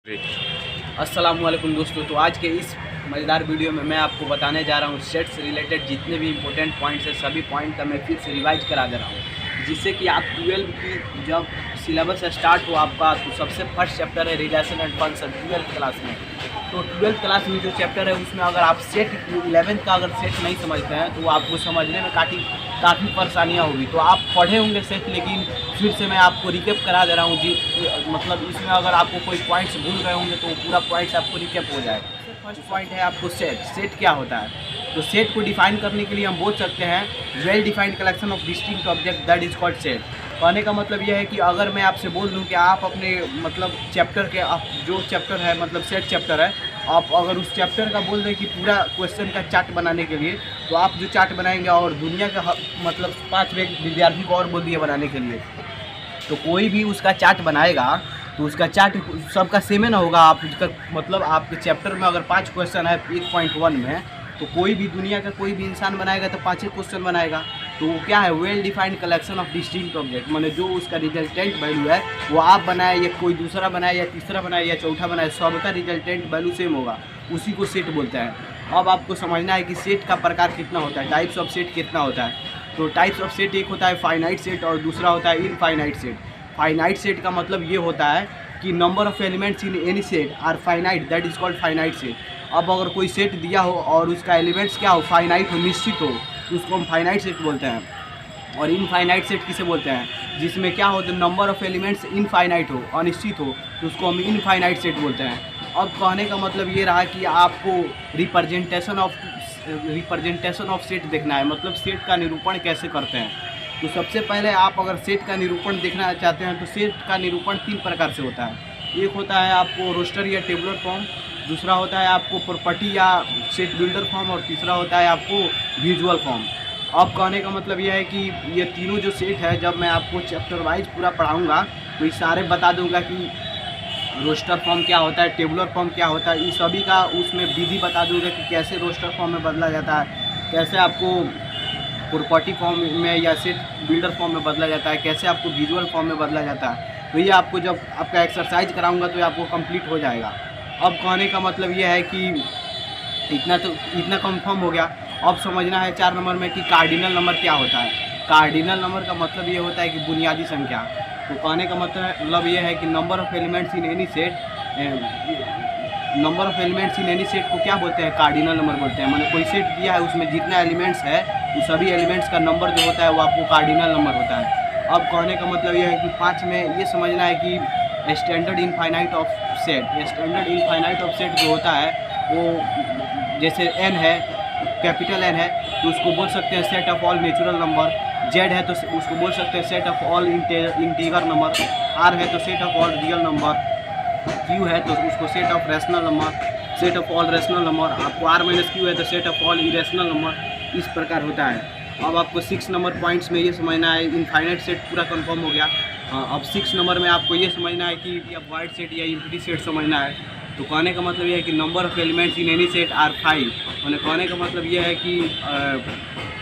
अस्सलाम वालेकुम दोस्तों। तो आज के इस मज़ेदार वीडियो में मैं आपको बताने जा रहा हूँ सेट से रिलेटेड जितने भी इंपॉर्टेंट पॉइंट्स हैं सभी पॉइंट का मैं फिर से रिवाइज करा दे रहा हूँ, जिससे कि आप 12 की जब सिलेबस स्टार्ट हो आपका तो सबसे फर्स्ट चैप्टर है relation and function 12th class में। तो 12th क्लास में जो चैप्टर है उसमें अगर आप सेट 11th का अगर सेट नहीं समझते हैं तो आपको समझने में काफ़ी परेशानियाँ होगी। तो आप पढ़े होंगे सेट, लेकिन फिर से मैं आपको रिकेप करा दे रहा हूँ जी। मतलब इसमें अगर आपको कोई पॉइंट्स भूल गए होंगे तो पूरा पॉइंट्स आपको रिकेप हो जाएगा। फर्स्ट पॉइंट है आपको सेट क्या होता है। तो सेट को डिफाइन करने के लिए हम बोल सकते हैं well defined collection of distinct object that is called set. कहने का मतलब यह है कि अगर मैं आपसे बोल दूं कि आप अपने मतलब चैप्टर के जो चैप्टर है मतलब सेट चैप्टर है, आप अगर उस चैप्टर का बोल दें कि पूरा क्वेश्चन का चार्ट बनाने के लिए, तो आप जो चार्ट बनाएंगे और दुनिया का मतलब 5 विद्यार्थी को और बोल दिए बनाने के लिए, तो कोई भी उसका चार्ट बनाएगा तो उसका चार्ट सबका सेम ही ना होगा। आप उसका मतलब आपके चैप्टर में अगर 5 क्वेश्चन है 1.1 में, तो कोई भी दुनिया का कोई भी इंसान बनाएगा तो 5 ही क्वेश्चन बनाएगा। तो वो क्या है, well defined collection of distinct object, माने जो उसका रिजल्टेंट वैल्यू है वो आप बनाए या कोई दूसरा बनाए या तीसरा बनाए या चौथा बनाए, सबका रिजल्टेंट वैल्यू सेम होगा, उसी को सेट बोलते हैं। अब आपको समझना है कि सेट का प्रकार कितना होता है, टाइप्स ऑफ सेट कितना होता है। तो टाइप्स ऑफ सेट एक होता है फाइनाइट सेट और दूसरा होता है इनफाइनाइट सेट। फाइनाइट सेट का मतलब ये होता है कि number of elements in any set are finite, that is called finite set. अब अगर कोई सेट दिया हो और उसका एलिमेंट्स क्या हो, फाइनाइट हो, निश्चित हो, तो उसको हम फाइनाइट सेट बोलते हैं। और इनफाइनाइट सेट किसे बोलते हैं, जिसमें क्या हो, तो नंबर ऑफ एलिमेंट्स इनफाइनाइट हो, अनिश्चित हो, तो उसको हम इनफाइनाइट सेट बोलते हैं। अब कहने का मतलब ये रहा कि आपको रिप्रेजेंटेशन ऑफ सेट देखना है, मतलब सेट का निरूपण कैसे करते हैं। तो सबसे पहले आप अगर सेट का निरूपण देखना चाहते हैं तो सेट का निरूपण 3 प्रकार से होता है। एक होता है आपको रोस्टर या टेबुलर फॉर्म, दूसरा होता है आपको प्रॉपर्टी या सेट बिल्डर फॉर्म, और तीसरा होता है आपको विजुअल फॉर्म। अब कहने का मतलब यह है कि ये तीनों जो सेट है, जब मैं आपको चैप्टर वाइज पूरा पढ़ाऊँगा तो ये सारे बता दूँगा कि रोस्टर फॉर्म क्या होता है, टेबुलर फॉर्म क्या होता है, इस सभी का उसमें विधि बता दूँगा कि कैसे रोस्टर फॉर्म में बदला जाता है, कैसे आपको प्रॉपर्टी फॉर्म में या सेट बिल्डर फॉर्म में बदला जाता है, कैसे आपको विजुअल फॉर्म में बदला जाता है। तो ये आपको जब आपका एक्सरसाइज कराऊंगा तो ये आपको कंप्लीट हो जाएगा। अब कहने का मतलब ये है कि इतना कंफर्म हो गया। अब समझना है 4 नंबर में कि कार्डिनल नंबर क्या होता है। कार्डिनल नंबर का मतलब ये होता है कि बुनियादी संख्या। तो कहने का मतलब ये है कि number of elements in any set को क्या बोलते हैं, कार्डिनल नंबर बोलते हैं। मैंने कोई सेट दिया है उसमें जितना एलिमेंट्स है वो सभी एलिमेंट्स का नंबर जो होता है वो आपको कार्डिनल नंबर होता है। अब कहने का मतलब यह है कि 5 में ये समझना है कि standard infinite of set. Standard infinite of set जो होता है वो जैसे n है, कैपिटल N है तो उसको बोल सकते हैं set of all natural number. Z है तो उसको बोल सकते हैं set of all integer number. R है तो set of all real number. Q है तो उसको set of rational number, set of all rational number. आपको R माइनस Q है तो set of all irrational number. इस प्रकार होता है। अब आपको 6 नंबर पॉइंट्स में ये समझना है, इनफाइनाइट सेट पूरा कंफर्म हो गया। अब 6 नंबर में आपको ये समझना है कि या वाइड सेट या इम्प्टी सेट समझना है। तो कहने का मतलब ये है कि number of elements in any set are 5। मैंने कहने का मतलब ये है कि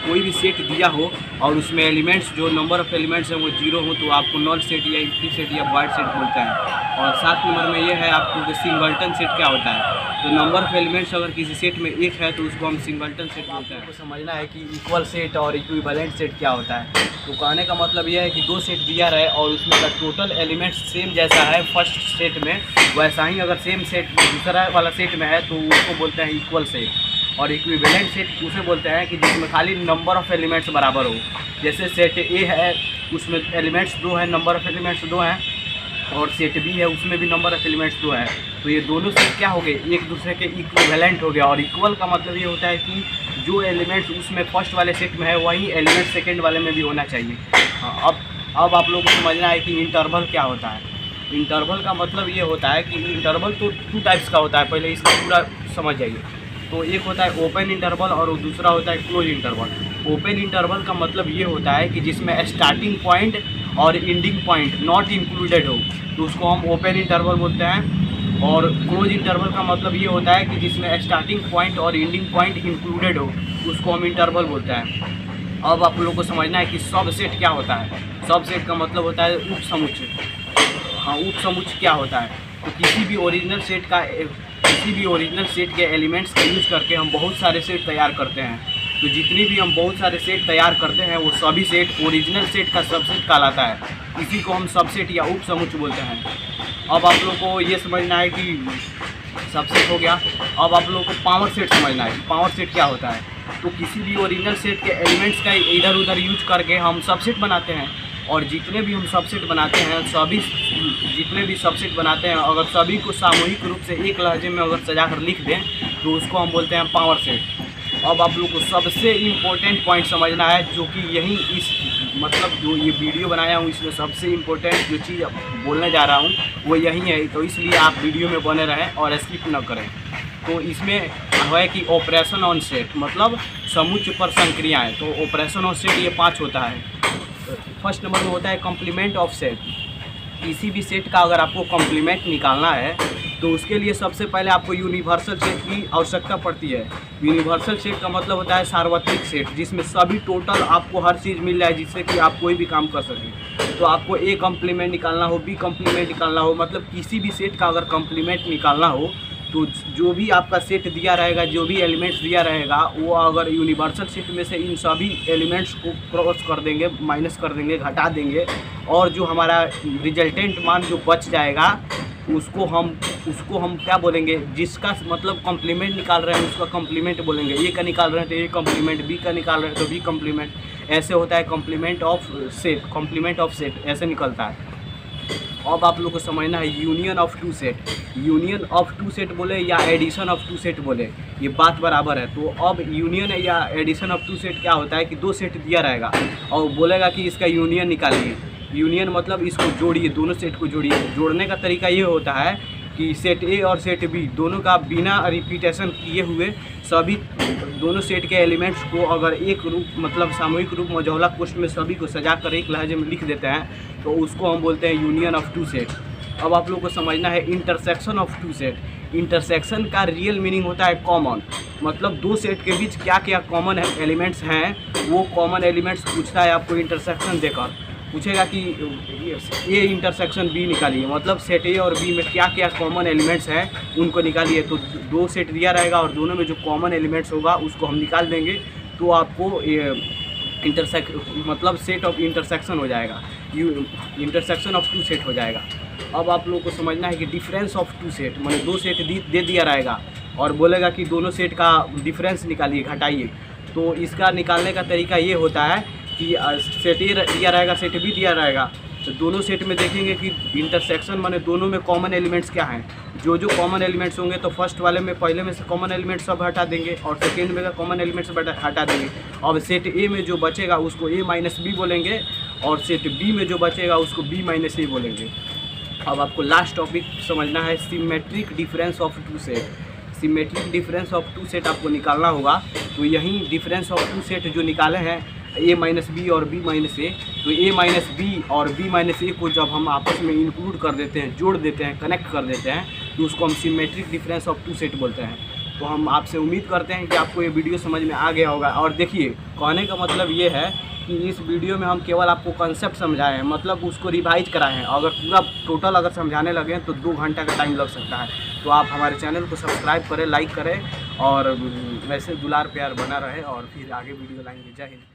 कोई भी सेट दिया हो और उसमें एलिमेंट्स जो नंबर ऑफ एलिमेंट्स हैं वो 0 हो तो आपको नल सेट या इम्प्टी सेट या वाइड सेट बोलते हैं। और 7 नंबर में ये है आपको कि सिंगल्टन सेट क्या होता है। तो नंबर ऑफ एलिमेंट्स अगर किसी सेट में 1 है तो उसको हम सिंगल्टन सेट बोलते हैं। आपको समझना है कि इक्वल सेट और इक्विवेलेंट सेट क्या होता है। तो कहने का मतलब यह है कि 2 सेट दिया रहे और उसमें का टोटल एलिमेंट्स सेम जैसा है फर्स्ट सेट में, वैसा ही अगर सेम सेट दूसरा वाला सेट में है तो उसको बोलते हैं इक्वल सेट। और इक्विवेलेंट सेट उसे बोलते हैं कि जिसमें खाली नंबर ऑफ एलिमेंट्स बराबर हो। जैसे सेट ए है उसमें एलिमेंट्स 2 हैं, नंबर ऑफ एलिमेंट्स 2 हैं, और सेट बी है उसमें भी नंबर ऑफ एलिमेंट्स 2 है। तो ये दोनों सेट क्या हो गए, एक दूसरे के इक्विवेलेंट हो गया। और इक्वल का मतलब ये होता है कि जो एलिमेंट्स उसमें फर्स्ट वाले सेट में है वही एलिमेंट सेकेंड वाले में भी होना चाहिए। अब आप लोगों को समझना है कि इंटरवल क्या होता है। इंटरवल का मतलब ये होता है कि इंटरवल तो 2 टाइप्स का होता है, पहले इसका पूरा समझ जाइए। तो एक होता है ओपन इंटरवल और दूसरा होता है क्लोज इंटरवल। ओपन इंटरवल का मतलब ये होता है कि जिसमें स्टार्टिंग पॉइंट और एंडिंग पॉइंट नॉट इंक्लूडेड हो तो उसको हम ओपन इंटरवल बोलते हैं। और क्लोज इंटरवल का मतलब ये होता है कि जिसमें स्टार्टिंग पॉइंट और एंडिंग पॉइंट इंक्लूडेड हो उसको हम इंटरवल बोलते हैं। अब आप लोगों को समझना है कि सब सेट क्या होता है। सब सेट का मतलब होता है उप समुच्चय। हाँ, उप समुच्चय क्या होता है। तो किसी भी ओरिजिनल सेट के एलिमेंट्स का यूज़ करके हम बहुत सारे सेट तैयार करते हैं। तो जितनी भी हम बहुत सारे सेट तैयार करते हैं वो सभी सेट ओरिजिनल सेट का सबसेट कहलाता है। इसी को हम सबसेट या उप समुच्चय बोलते हैं। अब आप लोग को ये समझना है कि सबसेट हो गया। अब आप लोग को पावर सेट समझना है। पावर सेट क्या होता है? तो किसी भी ओरिजिनल सेट के एलिमेंट्स का इधर उधर यूज करके हम सबसेट बनाते हैं। और जितने भी हम सबसेट बनाते हैं अगर सभी को सामूहिक रूप से एक लहजे में अगर सजा कर लिख दें तो उसको हम बोलते हैं पावर सेट। अब आप लोग को सबसे इम्पोर्टेंट पॉइंट समझना है, जो कि यही इस मतलब जो ये वीडियो बनाया हूँ इसमें सबसे इम्पोर्टेंट जो चीज़ बोलने जा रहा हूँ वो यही है। तो इसलिए आप वीडियो में बने रहें और स्किप न करें। तो इसमें है कि ऑपरेशन ऑन सेट मतलब समुच्चय पर संक्रियाएँ। तो ऑपरेशन ऑन सेट ये 5 होता है। फर्स्ट नंबर में होता है कॉम्प्लीमेंट ऑफ सेट। किसी भी सेट का अगर आपको कॉम्प्लीमेंट निकालना है तो उसके लिए सबसे पहले आपको यूनिवर्सल सेट की आवश्यकता पड़ती है। यूनिवर्सल सेट का मतलब होता है सार्वत्रिक सेट, जिसमें सभी टोटल आपको हर चीज़ मिल जाए जिससे कि आप कोई भी काम कर सकें। तो आपको ए कॉम्प्लीमेंट निकालना हो, बी कॉम्प्लीमेंट निकालना हो, मतलब किसी भी सेट का अगर कॉम्प्लीमेंट निकालना हो तो जो भी आपका सेट दिया रहेगा, जो भी एलिमेंट्स दिया रहेगा, वो अगर यूनिवर्सल सेट में से इन सभी एलिमेंट्स को क्रॉस कर देंगे, माइनस कर देंगे, घटा देंगे और जो हमारा रिजल्टेंट मान जो बच जाएगा उसको हम क्या बोलेंगे? जिसका मतलब कॉम्प्लीमेंट निकाल रहे हैं उसका कॉम्प्लीमेंट बोलेंगे। ए का निकाल रहे हैं तो ए कॉम्प्लीमेंट, बी का निकाल रहे हैं तो बी कॉम्प्लीमेंट। ऐसे होता है कॉम्प्लीमेंट ऑफ सेट ऐसे निकलता है। अब आप लोग को समझना है यूनियन ऑफ टू सेट बोले या एडिशन ऑफ टू सेट बोले, ये बात बराबर है। तो अब यूनियन या एडिशन ऑफ टू सेट क्या होता है कि 2 सेट दिया रहेगा और बोलेगा कि इसका यूनियन निकालिए। यूनियन मतलब इसको जोड़िए, दोनों सेट को जोड़िए। जोड़ने का तरीका ये होता है कि सेट ए और सेट बी दोनों का बिना रिपीटेशन किए हुए सभी दोनों सेट के एलिमेंट्स को अगर एक रूप मतलब सामूहिक रूप मझौला कोष्ठ में सभी को सजा कर एक लहजे में लिख देते हैं तो उसको हम बोलते हैं यूनियन ऑफ टू सेट। अब आप लोग को समझना है intersection of two set. Intersection का रियल मीनिंग होता है कॉमन, मतलब 2 सेट के बीच क्या क्या कॉमन एलिमेंट्स हैं वो कॉमन एलिमेंट्स पूछता है आपको इंटरसेक्शन देकर। पूछेगा कि ए इंटरसेक्शन बी निकालिए, मतलब सेट ए और बी में क्या क्या कॉमन एलिमेंट्स हैं उनको निकालिए। तो 2 सेट दिया रहेगा और दोनों में जो कॉमन एलिमेंट्स होगा उसको हम निकाल देंगे तो आपको मतलब सेट ऑफ इंटरसेक्शन हो जाएगा, इंटरसेक्शन ऑफ टू सेट हो जाएगा। अब आप लोगों को समझना है कि डिफरेंस ऑफ टू सेट, मैंने 2 सेट दे दिया रहेगा और बोलेगा कि दोनों सेट का डिफरेंस निकालिए, घटाइए। तो इसका निकालने का तरीका ये होता है कि सेट ए दिया रहेगा, सेट बी दिया रहेगा, तो दोनों सेट में देखेंगे कि इंटरसेक्शन माने दोनों में कॉमन एलिमेंट्स क्या हैं। जो कॉमन एलिमेंट्स होंगे तो फर्स्ट वाले में पहले में से कॉमन एलिमेंट्स सब हटा देंगे और सेकेंड में का कॉमन एलिमेंट्स हटा देंगे। अब सेट ए में जो बचेगा उसको ए माइनस बी बोलेंगे और सेट बी में जो बचेगा उसको बी माइनस ए बोलेंगे। अब आपको लास्ट टॉपिक समझना है symmetric difference of two set. Symmetric difference of two set आपको निकालना होगा। तो यही डिफरेंस ऑफ टू सेट जो निकाले हैं ए माइनस बी और बी माइनस ए, तो ए माइनस बी और बी माइनस ए को जब हम आपस में इंक्लूड कर देते हैं, जोड़ देते हैं, कनेक्ट कर देते हैं तो उसको हम symmetric difference of two set बोलते हैं। तो हम आपसे उम्मीद करते हैं कि आपको ये वीडियो समझ में आ गया होगा। और देखिए, कहने का मतलब ये है कि इस वीडियो में हम केवल आपको कंसेप्ट समझाए हैं, मतलब उसको रिवाइज कराए हैं। अगर पूरा टोटल अगर समझाने लगे तो 2 घंटा का टाइम लग सकता है। तो आप हमारे चैनल को सब्सक्राइब करें, लाइक करें और वैसे दुलार प्यार बना रहे और फिर आगे वीडियो लाएंगे। जय हिंद।